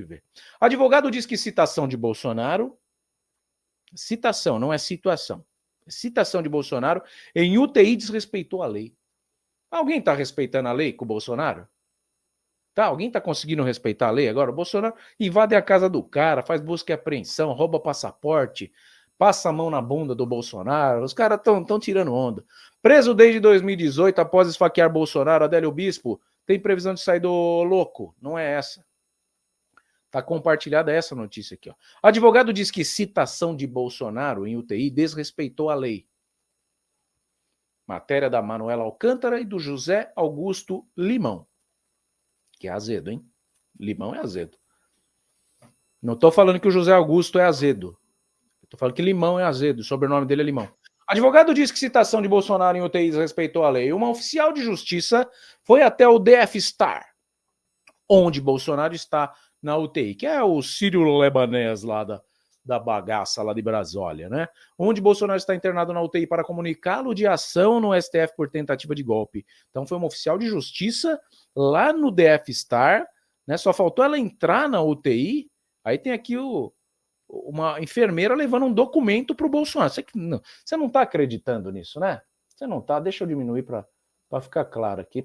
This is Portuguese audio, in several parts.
ver. Advogado diz que citação de Bolsonaro, citação, não é situação, citação de Bolsonaro em UTI desrespeitou a lei. Alguém está respeitando a lei com o Bolsonaro? Tá, alguém está conseguindo respeitar a lei agora? O Bolsonaro invade a casa do cara, faz busca e apreensão, rouba passaporte, passa a mão na bunda do Bolsonaro, os caras estão tirando onda. Preso desde 2018 após esfaquear Bolsonaro, Adélio Bispo tem previsão de sair do louco. Não é essa. Está compartilhada essa notícia aqui. Ó. Advogado diz que citação de Bolsonaro em UTI desrespeitou a lei. Matéria da Manuela Alcântara e do José Augusto Limão. Que é azedo, hein? Limão é azedo. Não estou falando que o José Augusto é azedo. Estou falando que Limão é azedo. O sobrenome dele é Limão. Advogado diz que citação de Bolsonaro em UTI desrespeitou a lei. Uma oficial de justiça foi até o DF Star, onde Bolsonaro está na UTI, que é o sírio-lebanês lá da bagaça lá de Brasília, né? Onde Bolsonaro está internado na UTI para comunicá-lo de ação no STF por tentativa de golpe. Então foi uma oficial de justiça lá no DF Star, né? Só faltou ela entrar na UTI. Aí tem aqui uma enfermeira levando um documento para o Bolsonaro. Você não está acreditando nisso, né? Você não está. Deixa eu diminuir para ficar claro aqui.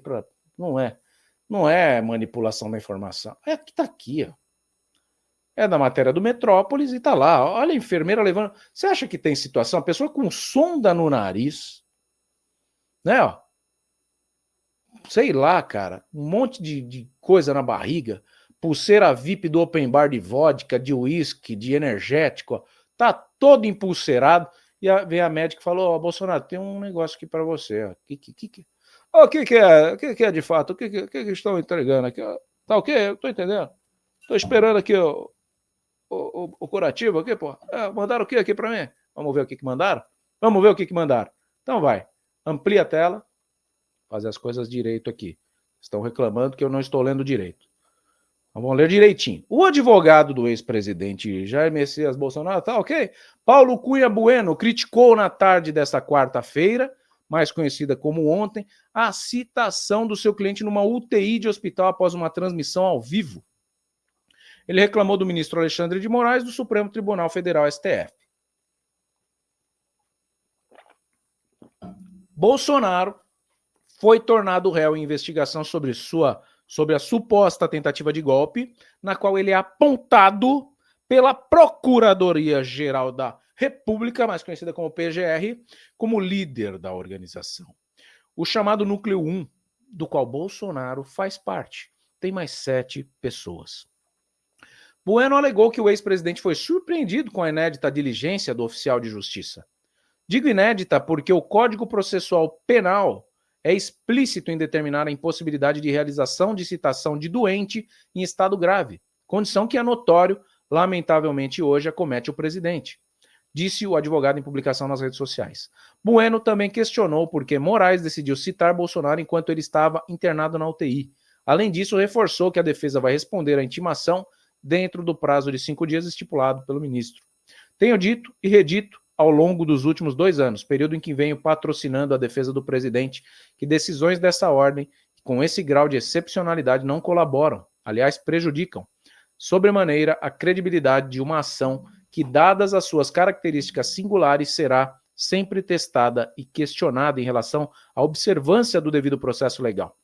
Não é manipulação da informação. É que está aqui, ó. É da matéria do Metrópolis e tá lá. Olha a enfermeira levando. Você acha que tem situação? A pessoa com sonda no nariz, né? Ó, sei lá, cara. Um monte de coisa na barriga. Pulseira VIP do Open Bar de vodka, de uísque, de energético. Ó, tá todo empulseirado. E vem a médica e falou: Ó, Bolsonaro, tem um negócio aqui para você. Ó. O que é? O que é de fato? O que estão entregando aqui? Ó, tá o quê? Eu tô entendendo. Tô esperando aqui, ó. O curativo aqui, pô. Mandaram o que aqui para mim? Vamos ver o que mandaram? Vamos ver o que mandaram. Então vai. Amplia a tela. Fazer as coisas direito aqui. Estão reclamando que eu não estou lendo direito. Vamos ler direitinho. O advogado do ex-presidente Jair Messias Bolsonaro, tá ok? Paulo Cunha Bueno criticou na tarde desta quarta-feira, mais conhecida como ontem, a citação do seu cliente numa UTI de hospital após uma transmissão ao vivo. Ele reclamou do ministro Alexandre de Moraes do Supremo Tribunal Federal, STF. Bolsonaro foi tornado réu em investigação sobre a suposta tentativa de golpe, na qual ele é apontado pela Procuradoria-Geral da República, mais conhecida como PGR, como líder da organização. O chamado Núcleo 1, do qual Bolsonaro faz parte, tem mais 7 pessoas. Bueno alegou que o ex-presidente foi surpreendido com a inédita diligência do oficial de justiça. Digo inédita porque o Código Processual Penal é explícito em determinar a impossibilidade de realização de citação de doente em estado grave, condição que é notório, lamentavelmente hoje, acomete o presidente, disse o advogado em publicação nas redes sociais. Bueno também questionou por que Moraes decidiu citar Bolsonaro enquanto ele estava internado na UTI. Além disso, reforçou que a defesa vai responder à intimação dentro do prazo de 5 dias estipulado pelo ministro. Tenho dito e redito ao longo dos últimos 2 anos, período em que venho patrocinando a defesa do presidente, que decisões dessa ordem, com esse grau de excepcionalidade, não colaboram, aliás, prejudicam, sobremaneira, a credibilidade de uma ação que, dadas as suas características singulares, será sempre testada e questionada em relação à observância do devido processo legal.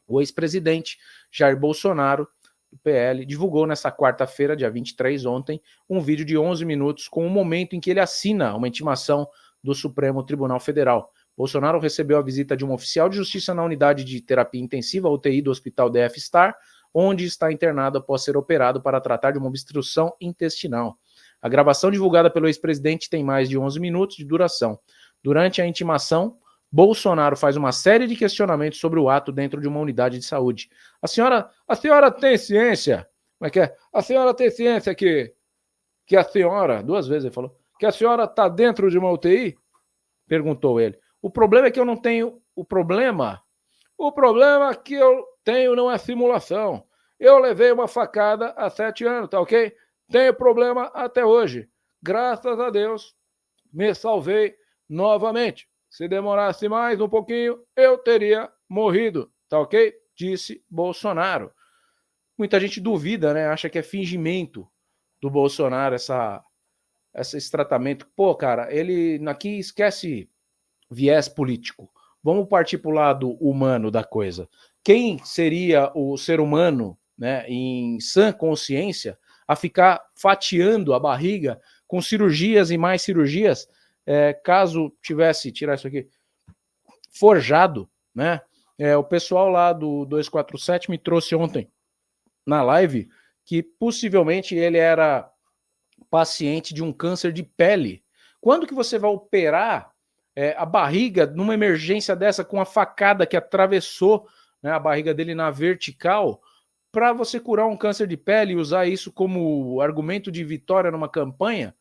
O ex-presidente Jair Bolsonaro, do PL, divulgou nesta quarta-feira, dia 23, ontem, um vídeo de 11 minutos com o momento em que ele assina uma intimação do Supremo Tribunal Federal. Bolsonaro recebeu a visita de um oficial de justiça na unidade de terapia intensiva, UTI, do Hospital DF Star, onde está internado após ser operado para tratar de uma obstrução intestinal. A gravação divulgada pelo ex-presidente tem mais de 11 minutos de duração. Durante a intimação, Bolsonaro faz uma série de questionamentos sobre o ato dentro de uma unidade de saúde. A senhora tem ciência? Como é que é? A senhora tem ciência que a senhora, 2 vezes ele falou, que a senhora está dentro de uma UTI? Perguntou ele. O problema é que eu não tenho... O problema que eu tenho não é simulação. Eu levei uma facada há 7 anos, tá ok? Tenho problema até hoje. Graças a Deus, me salvei novamente. Se demorasse mais um pouquinho, eu teria morrido, tá ok? Disse Bolsonaro. muita gente duvida, né? Acha que é fingimento do Bolsonaro esse tratamento. Pô, cara, ele aqui esquece viés político. Vamos partir para o lado humano da coisa. Quem seria o ser humano, né, em sã consciência, a ficar fatiando a barriga com cirurgias e mais cirurgias, caso tivesse, tirar isso aqui, forjado, né? O pessoal lá do 247 me trouxe ontem na live que possivelmente ele era paciente de um câncer de pele. Quando que você vai operar a barriga numa emergência dessa com a facada que atravessou, né, a barriga dele na vertical para você curar um câncer de pele e usar isso como argumento de vitória numa campanha?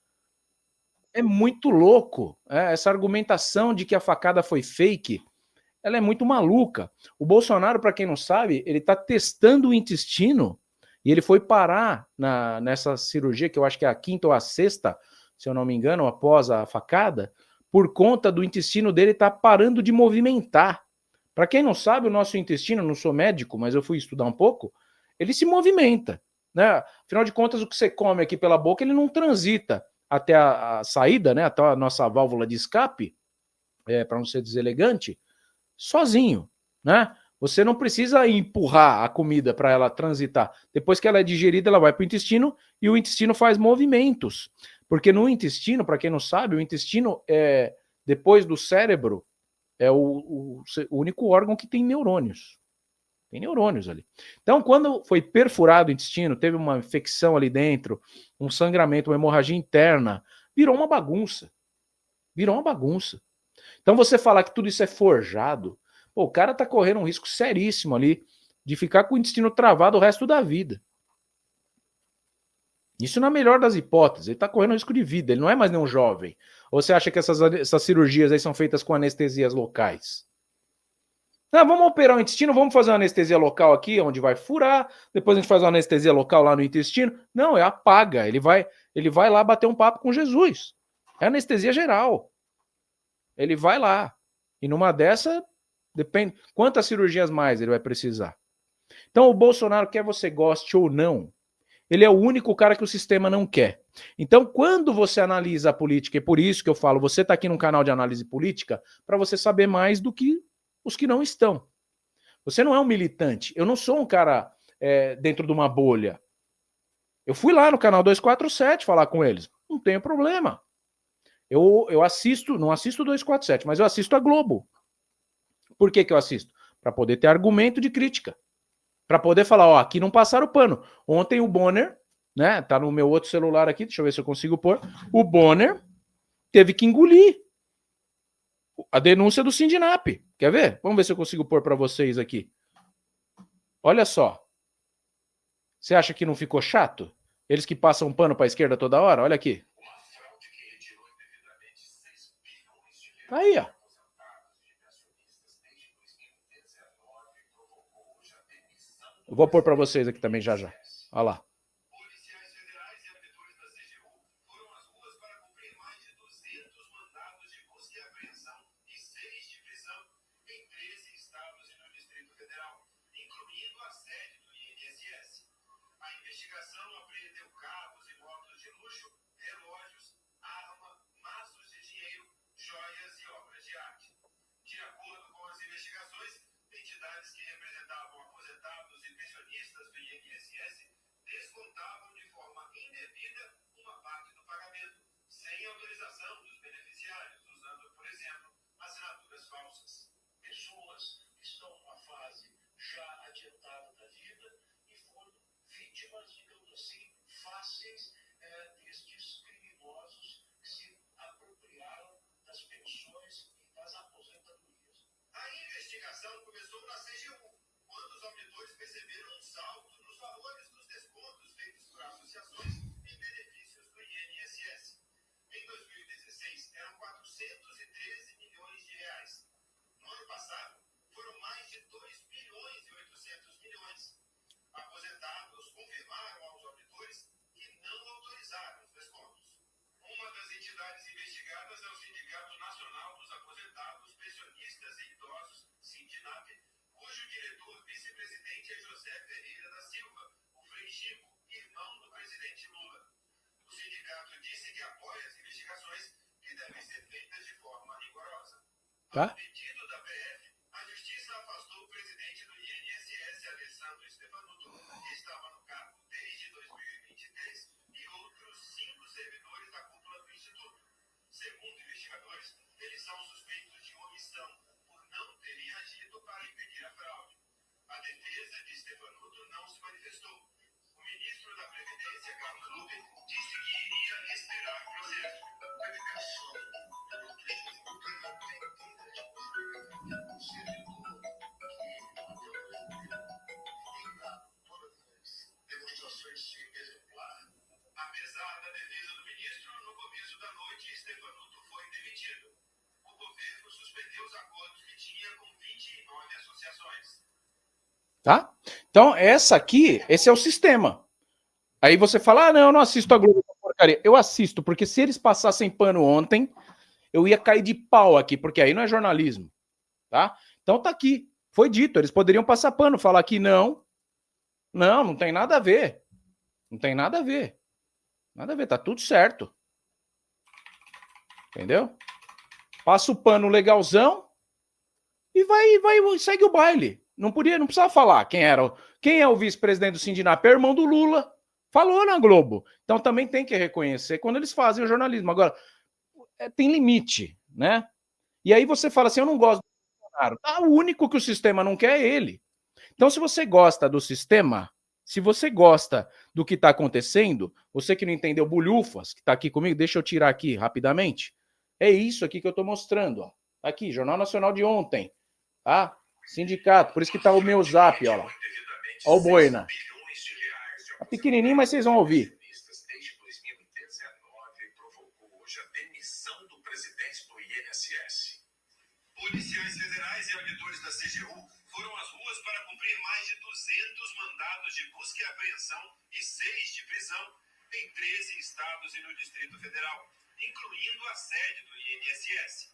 É muito louco. Essa argumentação de que a facada foi fake, ela é muito maluca. O Bolsonaro, para quem não sabe, ele está testando o intestino e ele foi parar nessa cirurgia, que eu acho que é a quinta ou a sexta, se eu não me engano, após a facada, por conta do intestino dele estar parando de movimentar. Para quem não sabe, o nosso intestino, não sou médico, mas eu fui estudar um pouco, ele se movimenta, né? Afinal de contas, o que você come aqui pela boca, ele não transita até a saída, né? Até a nossa válvula de escape, para não ser deselegante, sozinho, né? Você não precisa empurrar a comida para ela transitar. Depois que ela é digerida, ela vai para o intestino e o intestino faz movimentos. Porque no intestino, para quem não sabe, o intestino depois do cérebro, é o único órgão que tem neurônios. Tem neurônios ali. Então, quando foi perfurado o intestino, teve uma infecção ali dentro, um sangramento, uma hemorragia interna, virou uma bagunça. Virou uma bagunça. Então, você falar que tudo isso é forjado, pô, o cara tá correndo um risco seríssimo ali de ficar com o intestino travado o resto da vida. Isso na melhor das hipóteses. Ele tá correndo risco de vida, ele não é mais nenhum jovem. Ou você acha que essas cirurgias aí são feitas com anestesias locais? Ah, vamos operar o intestino, vamos fazer uma anestesia local aqui, onde vai furar, depois a gente faz uma anestesia local lá no intestino. Não, apaga. Ele vai lá bater um papo com Jesus. É anestesia geral. Ele vai lá. E numa dessa, depende quantas cirurgias mais ele vai precisar. Então o Bolsonaro, quer você goste ou não, ele é o único cara que o sistema não quer. Então, quando você analisa a política, e por isso que eu falo, você está aqui num canal de análise política, para você saber mais do que os que não estão. Você não é um militante. Eu não sou um cara dentro de uma bolha. Eu fui lá no canal 247 falar com eles. Não tenho problema. Eu assisto, não assisto 247, mas eu assisto a Globo. Por que eu assisto? Para poder ter argumento de crítica. Para poder falar, ó, aqui não passaram o pano. Ontem o Bonner, né, tá no meu outro celular aqui, deixa eu ver se eu consigo pôr. O Bonner teve que engolir a denúncia do Sindinap. Quer ver? Vamos ver se eu consigo pôr para vocês aqui. Olha só. Você acha que não ficou chato? Eles que passam pano para a esquerda toda hora? Olha aqui. Aí, ó. Eu vou pôr para vocês aqui também já já. Olha lá. Tá? A pedido da PF, a Justiça afastou o presidente do INSS, Alessandro Stefanuto, que estava no cargo desde 2023, e outros 5 servidores da cúpula do Instituto. Segundo investigadores, eles são suspeitos de omissão por não terem agido para impedir a fraude. A defesa de Stefanuto não se manifestou. O ministro da Previdência, Carlos Lupe, disse que iria esperar o processo. A indicação demonstrações de exemplar. Apesar da defesa do ministro, no começo da noite, Stefanuto foi demitido. O governo suspendeu os acordos que tinha com 29 associações. Tá? Então, esse é o sistema. Aí você fala, não, eu não assisto a Globo porcaria. Eu assisto, porque se eles passassem pano ontem, eu ia cair de pau aqui, porque aí não é jornalismo. Tá? Então tá aqui. Foi dito, eles poderiam passar pano, falar que não tem nada a ver. Não tem nada a ver. Nada a ver, tá tudo certo. Entendeu? Passa o pano legalzão e segue o baile. Não precisava falar quem é o vice-presidente do Sindinap, é irmão do Lula. Falou na Globo. Então também tem que reconhecer quando eles fazem o jornalismo. Agora, tem limite, né? E aí você fala assim, eu não gosto do Bolsonaro. O único que o sistema não quer é ele. Então, se você gosta do sistema, se você gosta do que está acontecendo, você que não entendeu bulhufas, que está aqui comigo, deixa eu tirar aqui rapidamente. É isso aqui que eu estou mostrando. Ó. Tá aqui, Jornal Nacional de ontem. Tá? Sindicato, por isso que tá o meu zap, ó. Ó o Boina. Tá pequenininho, mas vocês vão ouvir. Desde 2019 provocou hoje a demissão do presidente do INSS. Policiais federais e auditores da CGU foram às ruas para cumprir mais de 200 mandados de busca e apreensão e 6 de prisão em 13 estados e no Distrito Federal, incluindo a sede do INSS.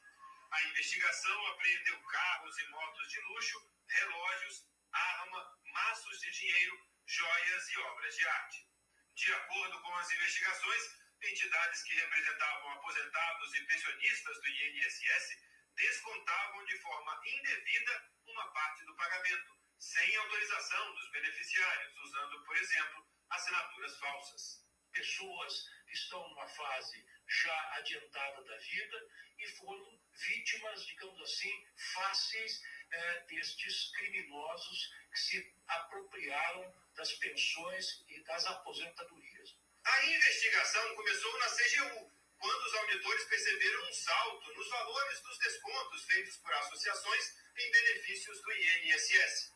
A investigação apreendeu carros e motos de luxo, relógios, arma, maços de dinheiro, joias e obras de arte. De acordo com as investigações, entidades que representavam aposentados e pensionistas do INSS descontavam de forma indevida uma parte do pagamento, sem autorização dos beneficiários, usando, por exemplo, assinaturas falsas. Pessoas que estão numa fase já adiantada da vida e foram vítimas, digamos assim, fáceis destes criminosos que se apropriaram das pensões e das aposentadorias. A investigação começou na CGU, quando os auditores perceberam um salto nos valores dos descontos feitos por associações em benefícios do INSS.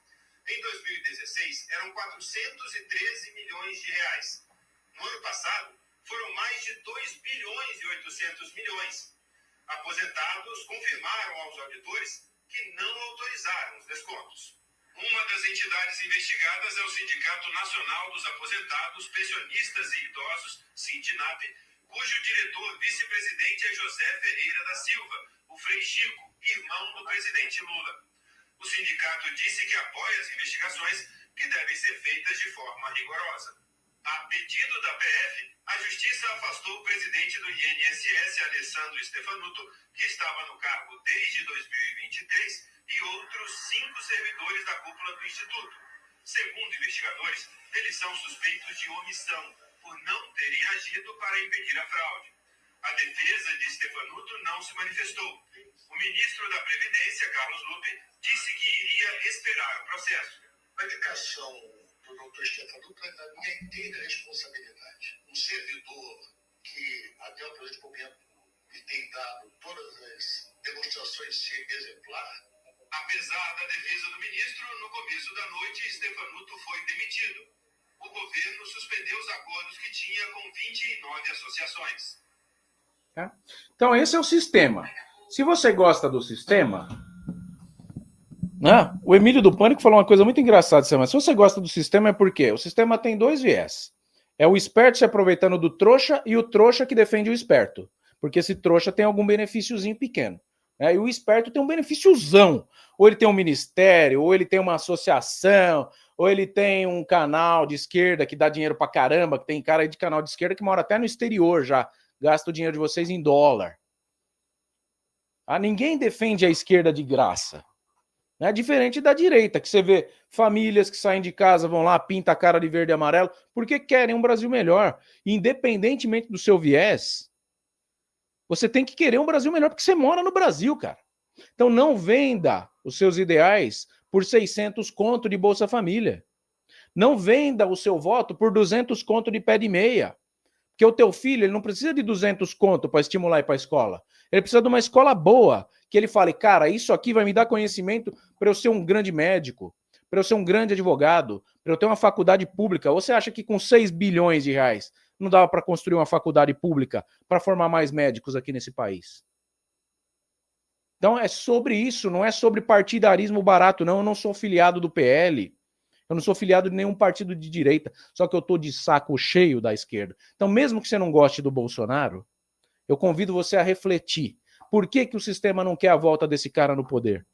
Em 2016, eram 413 milhões de reais. No ano passado, foram mais de 2 bilhões e 800 milhões. Aposentados confirmaram aos auditores que não autorizaram os descontos. Uma das entidades investigadas é o Sindicato Nacional dos Aposentados, Pensionistas e Idosos, Sindinap, cujo diretor vice-presidente é José Ferreira da Silva, o Frei Chico, irmão do presidente Lula. O sindicato disse que apoia as investigações que devem ser feitas de forma rigorosa. A pedido da PF, a Justiça afastou o presidente do INSS, Alessandro Stefanuto, que estava no cargo desde 2023, e outros 5 servidores da cúpula do Instituto. Segundo investigadores, eles são suspeitos de omissão, por não terem agido para impedir a fraude. A defesa de Stefanuto não se manifestou. O ministro da Previdência, Carlos Lupe, disse que iria esperar o processo. A indicação do doutor Stefanuto é da minha inteira responsabilidade. Um servidor que, até o presente momento, me tem dado todas as demonstrações de ser exemplar. Apesar da defesa do ministro, no começo da noite, Stefanuto foi demitido. O governo suspendeu os acordos que tinha com 29 associações. Então esse é o sistema. Se você gosta do sistema... Né? O Emílio do Pânico falou uma coisa muito engraçada. Se você gosta do sistema é porque o sistema tem 2 viés. É o esperto se aproveitando do trouxa e o trouxa que defende o esperto. Porque esse trouxa tem algum benefíciozinho pequeno. Né? E o esperto tem um benefíciozão. Ou ele tem um ministério, ou ele tem uma associação, ou ele tem um canal de esquerda que dá dinheiro pra caramba, que tem cara aí de canal de esquerda que mora até no exterior já. Gasta o dinheiro de vocês em dólar. Ninguém defende a esquerda de graça. É diferente da direita, que você vê famílias que saem de casa, vão lá, pinta a cara de verde e amarelo, porque querem um Brasil melhor. Independentemente do seu viés, você tem que querer um Brasil melhor, porque você mora no Brasil, cara. Então não venda os seus ideais por 600 conto de Bolsa Família. Não venda o seu voto por 200 conto de pé de meia. Porque o teu filho, ele não precisa de 200 conto para estimular ir para a escola. Ele precisa de uma escola boa, que ele fale, cara, isso aqui vai me dar conhecimento para eu ser um grande médico, para eu ser um grande advogado, para eu ter uma faculdade pública. Você acha que com 6 bilhões de reais não dava para construir uma faculdade pública para formar mais médicos aqui nesse país? Então é sobre isso, não é sobre partidarismo barato, não. Eu não sou filiado do PL. Eu não sou filiado de nenhum partido de direita, só que eu tô de saco cheio da esquerda. Então, mesmo que você não goste do Bolsonaro, eu convido você a refletir. Por que o sistema não quer a volta desse cara no poder?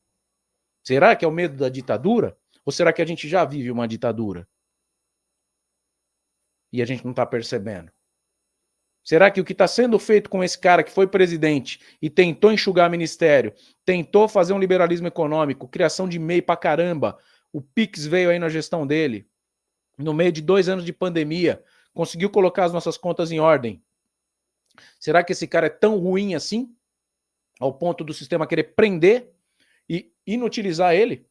Será que é o medo da ditadura? Ou será que a gente já vive uma ditadura? E a gente não está percebendo? Será que o que está sendo feito com esse cara que foi presidente e tentou enxugar ministério, tentou fazer um liberalismo econômico, criação de MEI pra caramba, o Pix veio aí na gestão dele, no meio de 2 anos de pandemia, conseguiu colocar as nossas contas em ordem. Será que esse cara é tão ruim assim, ao ponto do sistema querer prender e inutilizar ele?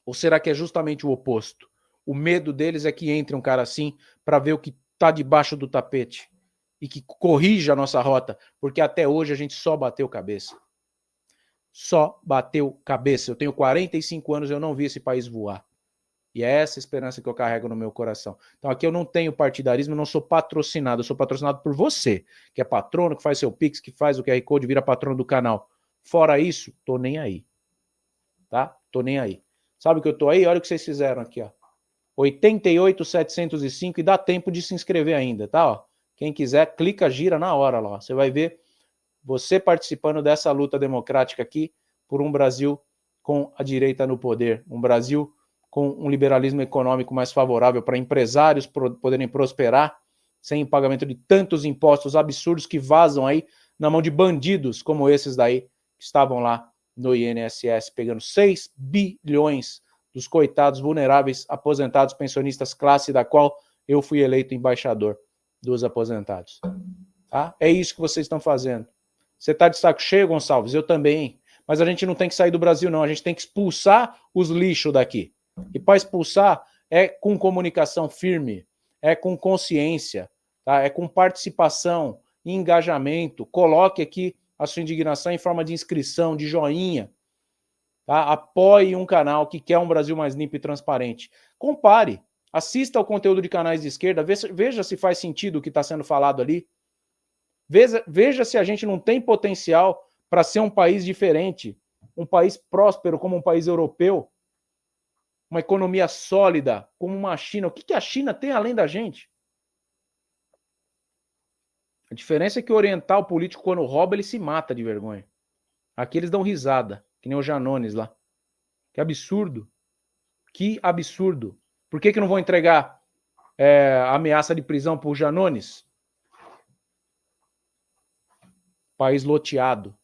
Ou será que é justamente o oposto? O medo deles é que entre um cara assim para ver o que está debaixo do tapete e que corrija a nossa rota, porque até hoje a gente só bateu cabeça. Só bateu cabeça. Eu tenho 45 anos e eu não vi esse país voar. E é essa esperança que eu carrego no meu coração. Então aqui eu não tenho partidarismo, eu não sou patrocinado, eu sou patrocinado por você, que é patrono, que faz seu Pix, que faz o QR Code, vira patrono do canal. Fora isso, tô nem aí. Tá? Tô nem aí. Sabe o que eu tô aí? Olha o que vocês fizeram aqui, ó. 88.705 e dá tempo de se inscrever ainda, tá? Ó. Quem quiser, clica, gira na hora lá. Você vai ver você participando dessa luta democrática aqui por um Brasil com a direita no poder, um Brasil com um liberalismo econômico mais favorável para empresários poderem prosperar sem o pagamento de tantos impostos absurdos que vazam aí na mão de bandidos como esses daí que estavam lá no INSS pegando 6 bilhões dos coitados vulneráveis, aposentados, pensionistas, classe da qual eu fui eleito embaixador dos aposentados. Tá? É isso que vocês estão fazendo. Você está de saco cheio, Gonçalves? Eu também. Mas a gente não tem que sair do Brasil, não. A gente tem que expulsar os lixos daqui. E para expulsar é com comunicação firme, é com consciência, tá? É com participação, engajamento. Coloque aqui a sua indignação em forma de inscrição, de joinha. Tá? Apoie um canal que quer um Brasil mais limpo e transparente. Compare, assista ao conteúdo de canais de esquerda, veja se faz sentido o que está sendo falado ali. Veja se a gente não tem potencial para ser um país diferente, um país próspero como um país europeu, uma economia sólida como uma China. O que a China tem além da gente? A diferença é que o oriental político, quando rouba, ele se mata de vergonha. Aqui eles dão risada, que nem o Janones lá. Que absurdo. Que absurdo. Por que não vão entregar a ameaça de prisão para o Janones? País loteado.